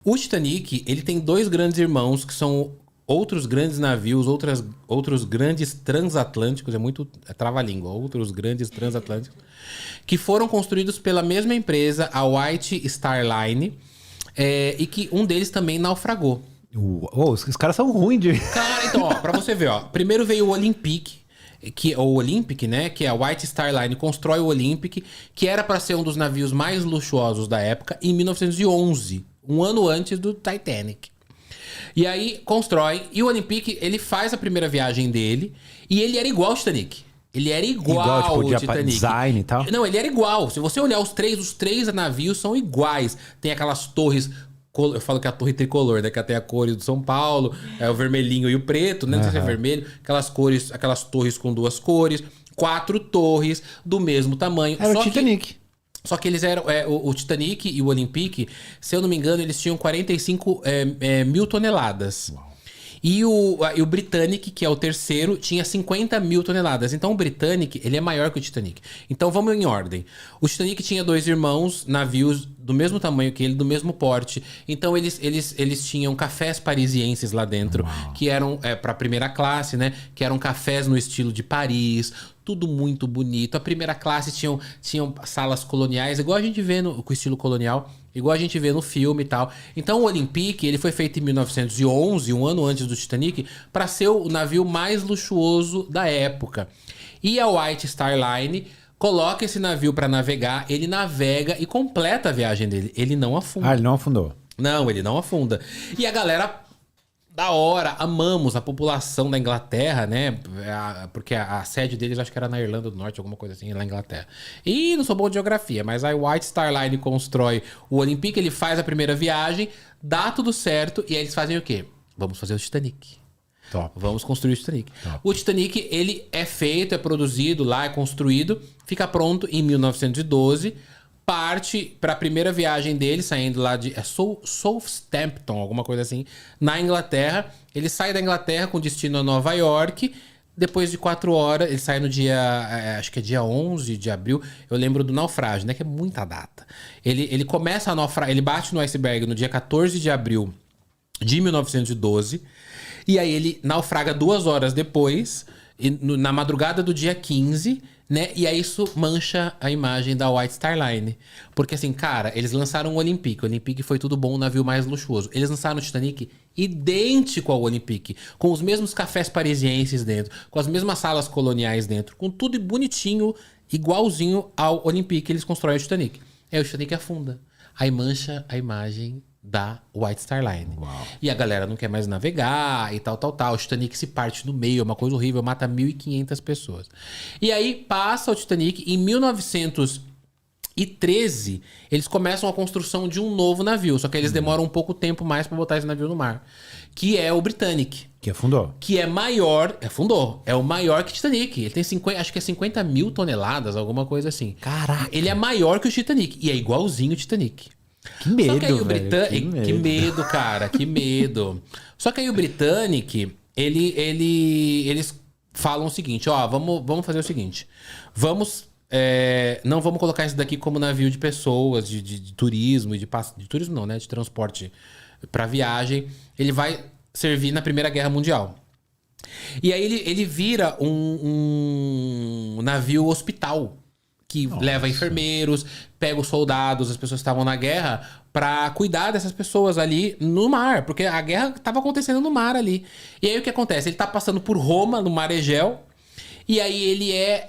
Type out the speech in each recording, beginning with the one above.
O Titanic, ele tem dois grandes irmãos que são outros grandes navios, outros grandes transatlânticos, é trava-língua, outros grandes transatlânticos, que foram construídos pela mesma empresa, a White Star Line, e que um deles também naufragou. Os caras são ruins de... Cara, então, ó, pra você ver, ó. Primeiro veio o Olympic, né? Que é a White Star Line constrói o Olympic, que era pra ser um dos navios mais luxuosos da época, em 1911, um ano antes do Titanic. E aí constrói, e o Olympic, ele faz a primeira viagem dele, e ele era igual ao Titanic. Ele era igual tipo, ao Titanic. Design e tal? Não, ele era igual. Se você olhar os três navios são iguais. Tem aquelas torres. Eu falo que é a torre tricolor, né? Que tem a cor do São Paulo, é o vermelhinho e o preto, né? Não sei se é vermelho. Aquelas torres com duas cores. 4 torres do mesmo tamanho. Era o Titanic. Só que eles eram... o Titanic e o Olympic, se eu não me engano, eles tinham 45 mil toneladas. Uau. E o Britannic, que é o terceiro, tinha 50 mil toneladas. Então o Britannic, ele é maior que o Titanic. Então vamos em ordem. O Titanic tinha 2 irmãos, navios do mesmo tamanho que ele, do mesmo porte. Então eles tinham cafés parisienses lá dentro, que eram para primeira classe, né? Que eram cafés no estilo de Paris, tudo muito bonito. A primeira classe tinham salas coloniais, igual a gente vê com o estilo colonial, igual a gente vê no filme e tal. Então o Olympic, ele foi feito em 1911, um ano antes do Titanic, para ser o navio mais luxuoso da época. E a White Star Line coloca esse navio para navegar, ele navega e completa a viagem dele. Ele não afunda. Ah, ele não afundou. Não, ele não afunda. E a galera... Da hora, amamos a população da Inglaterra, né? Porque a sede deles acho que era na Irlanda do Norte, alguma coisa assim, lá na Inglaterra. E não sou bom de geografia, mas a White Star Line constrói o Olympic, ele faz a primeira viagem, dá tudo certo, e aí eles fazem o quê? Vamos fazer o Titanic. Top. Vamos construir o Titanic. Top. O Titanic, ele é feito, é produzido lá, é construído, fica pronto em 1912, parte para a primeira viagem dele, saindo lá de Southampton, alguma coisa assim, na Inglaterra. Ele sai da Inglaterra com destino a Nova York. Depois de 4 horas, ele sai no dia... acho que é dia 11 de abril. Eu lembro do naufrágio, né? Que é muita data. Ele começa a naufragar... Ele bate no iceberg no dia 14 de abril de 1912. E aí ele naufraga 2 horas depois, na madrugada do dia 15... Né? E aí isso mancha a imagem da White Star Line. Porque assim, cara, eles lançaram o Olympic. O Olympic foi tudo bom, o navio mais luxuoso. Eles lançaram o Titanic idêntico ao Olympic. Com os mesmos cafés parisienses dentro. Com as mesmas salas coloniais dentro. Com tudo bonitinho, igualzinho ao Olympic. Eles constroem o Titanic. Aí o Titanic afunda. Aí mancha a imagem da White Star Line. Uau. E a galera não quer mais navegar e tal. O Titanic se parte no meio, é uma coisa horrível, mata 1.500 pessoas. E aí passa o Titanic, em 1913, eles começam a construção de um novo navio, só que eles demoram um pouco tempo mais para botar esse navio no mar, que é o Britannic. Que afundou. Que é maior, afundou, é o maior que o Titanic. Ele tem 50, acho que é 50 mil toneladas, alguma coisa assim. Caraca! Ele é maior que o Titanic, e é igualzinho o Titanic. Que medo, Só que aí o velho, que medo, cara, que medo. Só que aí o Britannic, eles falam o seguinte, ó, vamos fazer o seguinte. Não vamos colocar isso daqui como navio de pessoas, de turismo, de turismo não, né? De transporte para viagem. Ele vai servir na Primeira Guerra Mundial. E aí ele vira um navio hospital. Que leva enfermeiros, pega os soldados, as pessoas que estavam na guerra, pra cuidar dessas pessoas ali no mar. Porque a guerra tava acontecendo no mar ali. E aí o que acontece? Ele tá passando por Roma, no mar Egeu. E aí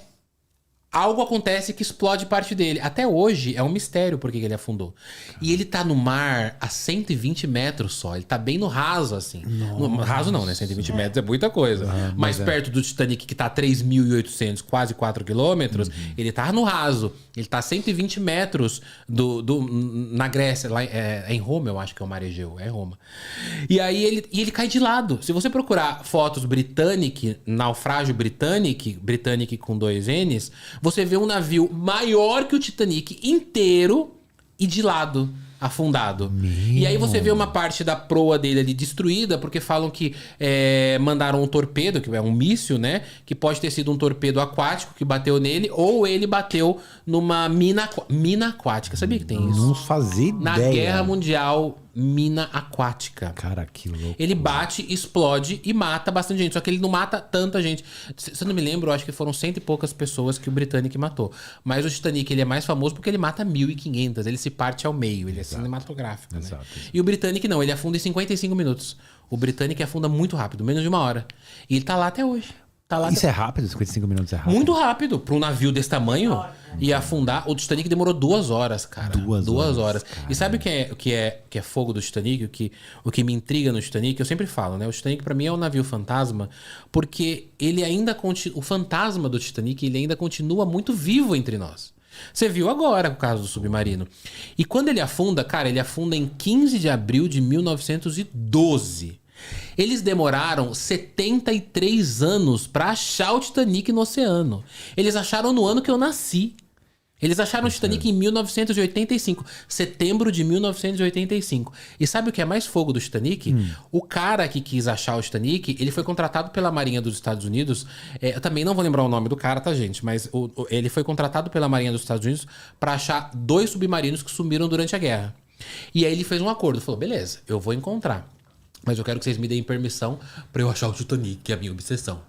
algo acontece que explode parte dele. Até hoje é um mistério por que ele afundou. E ele tá no mar a 120 metros só. Ele tá bem no raso, assim. No raso não, né? 120 metros é muita coisa. Mas perto do Titanic, que tá a 3.800, quase 4 quilômetros, ele tá no raso. Ele tá a 120 metros na Grécia. Lá, em Roma, eu acho que é o mar Egeu. É Roma. E aí ele cai de lado. Se você procurar fotos Britannic, naufrágio Britannic com 2 N's, você vê um navio maior que o Titanic inteiro e de lado, afundado. E aí você vê uma parte da proa dele ali destruída, porque falam que mandaram um torpedo, que é um míssil, né? Que pode ter sido um torpedo aquático que bateu nele, ou ele bateu numa mina aquática. Sabia que tem isso? Não fazia ideia. Na Guerra Mundial mina aquática. Cara, que louco. Ele bate, explode e mata bastante gente. Só que ele não mata tanta gente. Se eu não me lembro, eu acho que foram 100 e poucas pessoas que o Britannic matou. Mas o Titanic, ele é mais famoso porque ele mata 1.500. Ele se parte ao meio. Ele é cinematográfico, né? Exato. E o Britannic não. Ele afunda em 55 minutos. O Britannic afunda muito rápido. Menos de 1 hora. E ele tá lá até hoje. Tá lá Isso é rápido? 55 minutos é rápido? muito rápido. Pra um navio desse tamanho e afundar. O Titanic demorou 2 horas, cara. 2 horas. E sabe o que é fogo do Titanic? O que me intriga no Titanic? Eu sempre falo, né? O Titanic pra mim é um navio fantasma, porque ele ainda continua. O fantasma do Titanic, ele ainda continua muito vivo entre nós. Você viu agora o caso do submarino. E quando ele afunda, cara, ele afunda em 15 de abril de 1912. Eles demoraram 73 anos pra achar o Titanic no oceano. Eles acharam no ano que eu nasci. Eles acharam o Titanic em 1985. Setembro de 1985. E sabe o que é mais fogo do Titanic? O cara que quis achar o Titanic, ele foi contratado pela Marinha dos Estados Unidos. Eu também não vou lembrar o nome do cara, tá, gente? Mas ele foi contratado pela Marinha dos Estados Unidos pra achar 2 submarinos que sumiram durante a guerra. E aí ele fez um acordo. Falou, beleza, eu vou encontrar. Mas eu quero que vocês me deem permissão pra eu achar o Titanic, que é a minha obsessão.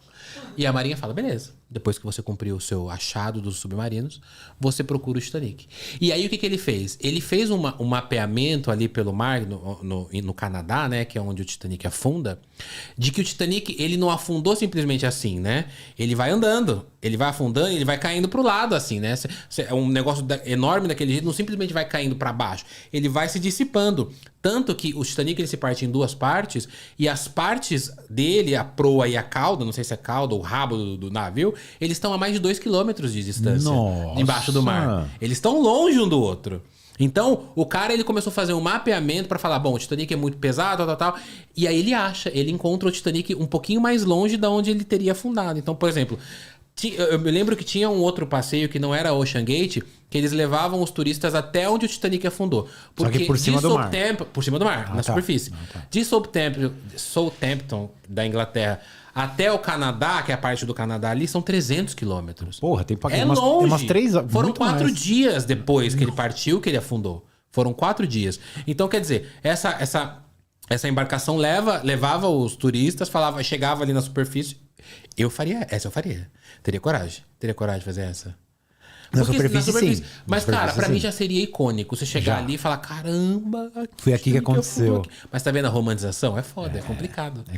E a Marinha fala, beleza. Depois que você cumpriu o seu achado dos submarinos, você procura o Titanic. E aí o que ele fez? Ele fez um mapeamento ali pelo mar, no Canadá, né? Que é onde o Titanic afunda. De que o Titanic, ele não afundou simplesmente assim, né? Ele vai andando. Ele vai afundando e ele vai caindo pro lado, assim, né? É um negócio enorme daquele jeito, não simplesmente vai caindo para baixo. Ele vai se dissipando. Tanto que o Titanic, ele se parte em 2 partes. E as partes dele, a proa e a cauda, não sei se é cauda ou rabo do navio, eles estão a mais de 2 quilômetros de distância. Nossa. Embaixo do mar. Eles estão longe um do outro. Então, o cara, ele começou a fazer um mapeamento pra falar, bom, o Titanic é muito pesado, tal. E aí ele encontra o Titanic um pouquinho mais longe da onde ele teria afundado. Então, por exemplo, eu me lembro que tinha um outro passeio que não era Ocean Gate, que eles levavam os turistas até onde o Titanic afundou. Porque só que por cima do mar. Por cima do mar, na superfície. De Southampton, da Inglaterra, até o Canadá, que é a parte do Canadá ali, são 300 quilômetros. Porra, tem É longe. umas 3 horas. Foram 4 dias depois que ele partiu, que ele afundou. Foram 4 dias. Então, quer dizer, essa embarcação levava os turistas, chegava ali na superfície. Eu faria. Teria coragem de fazer essa. Na superfície, sim. Mas, cara, pra mim já seria icônico. Você chegar ali e falar, caramba... Foi aqui que aconteceu. Mas tá vendo a romantização? É foda, é complicado.